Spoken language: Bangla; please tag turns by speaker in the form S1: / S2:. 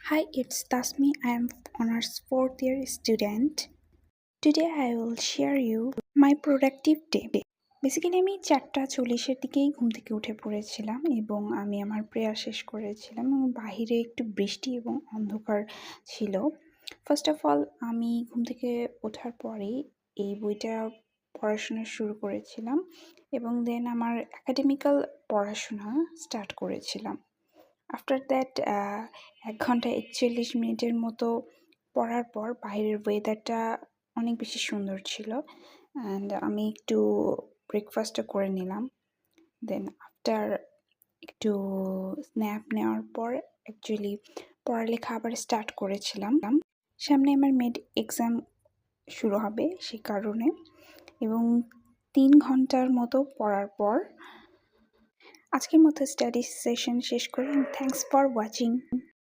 S1: Hi, it's Tasmi. I am honors fourth year student. Today I will share you my productive day. Basically আমি 4:40-এর দিকেই ঘুম থেকে উঠে পড়েছিলাম এবং আমি আমার প্রেয়ার শেষ করেছিলাম এবং বাহিরে একটু বৃষ্টি এবং অন্ধকার ছিল। ফার্স্ট অফ অল আমি ঘুম থেকে ওঠার পরেই এই বইটা পড়াশোনা শুরু করেছিলাম এবং দেন আমার একাডেমিক্যাল পড়াশোনা স্টার্ট করেছিলাম। আফটার দ্যাট ১ ঘন্টা ৪১ মিনিটের মতো পড়ার পর বাইরের ওয়েদারটা অনেক বেশি সুন্দর ছিল অ্যান্ড আমি একটু ব্রেকফাস্টও করে নিলাম। দেন আফটার একটু স্ন্যাপ নেওয়ার পর অ্যাকচুয়ালি পড়ালেখা আবার স্টার্ট করেছিলাম। সামনে আমার মিড এক্সাম শুরু হবে সে কারণে এবং ৩ ঘন্টার মতো পড়ার পর আজকের মতো স্টাডি সেশন শেষ করলাম। Thanks for watching.